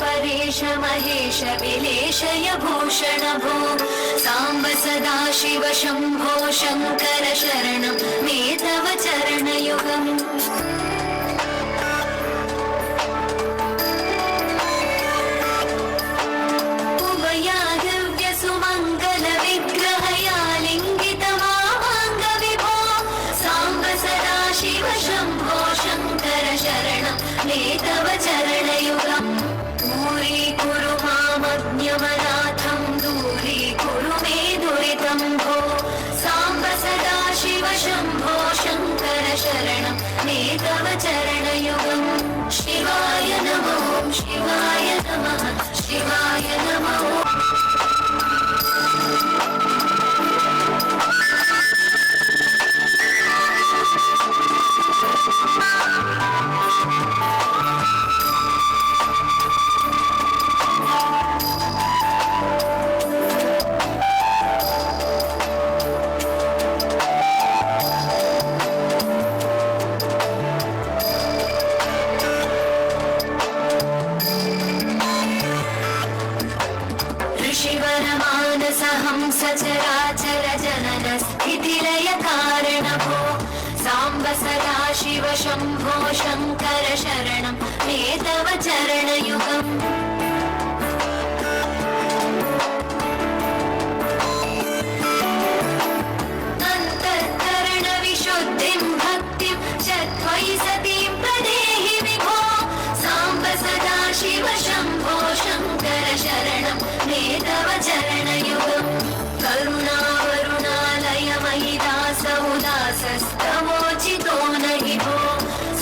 परेश महेश विलेशय भूषण भो साम्ब सदा शिव शम्भो शङ्कर शरणं मे तव चरणयुगम् उभयादिव्यसुमङ्गल विग्रहया लिङ्गितमावाङ्ग विभो साम्ब सदा शिव शम्भो शङ्कर शरणं मे तव चरणयुगम् दूरीकुरु मामज्ञमनाथं दूरीकुरु मे दुरितं भो साम्ब सदा शिव शम्भो शङ्कर शरणं मे तव चरणयुगम् शिवाय नमः शिवाय नमः शिवाय नमः सचराचर जनन स्थितिलय कारण भो साम्ब सदा शिव शम्भो शङ्कर शरणं मे तव चरणयुगम् अन्तःकरण विशुद्धिं भक्तिं च त्वयि सतीं प्रदेहि विभो साम्ब सदा शिव शम्भो शङ्कर शरणं मे तव चरणयुगम् करुणावरुणालय मयि दास उदासस्तवोचितो नहि भो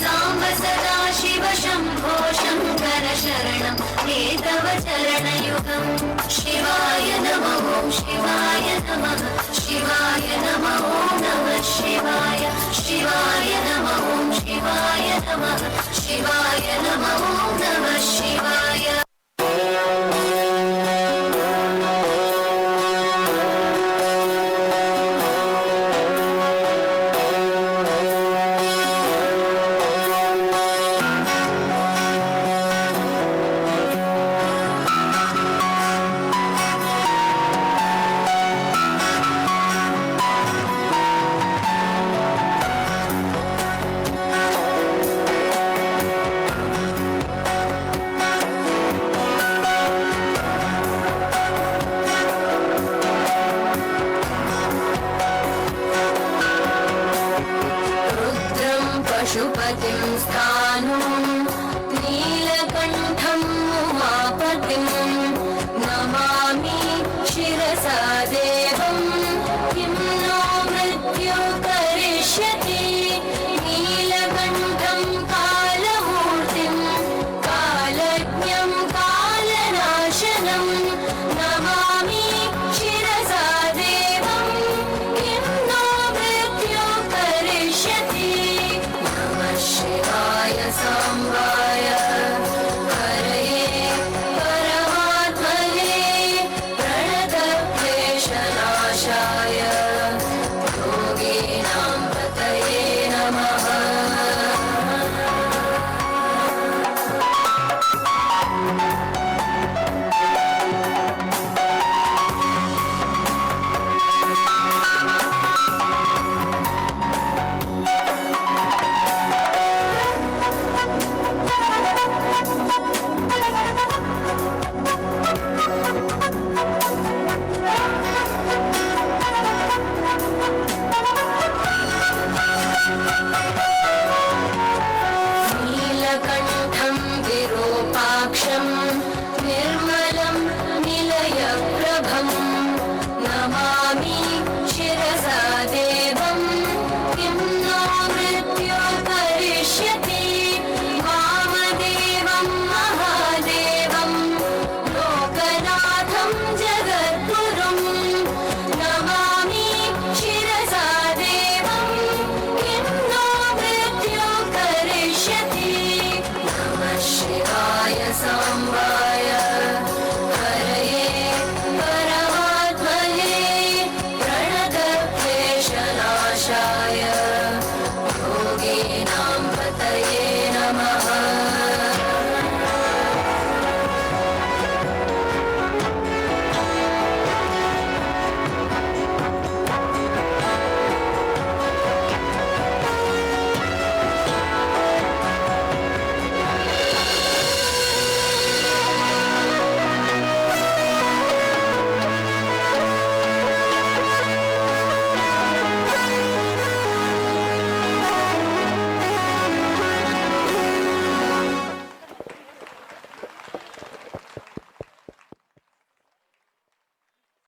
साम्ब सदा शिव शम्भो शङ्कर शरणं मे तव चरणयुगम् शिवाय नमः शिवाय नमः शिवाय नमः नमः शिवाय शिवाय नमः शिवाय नमः शिवाय नमः नमः शिवाय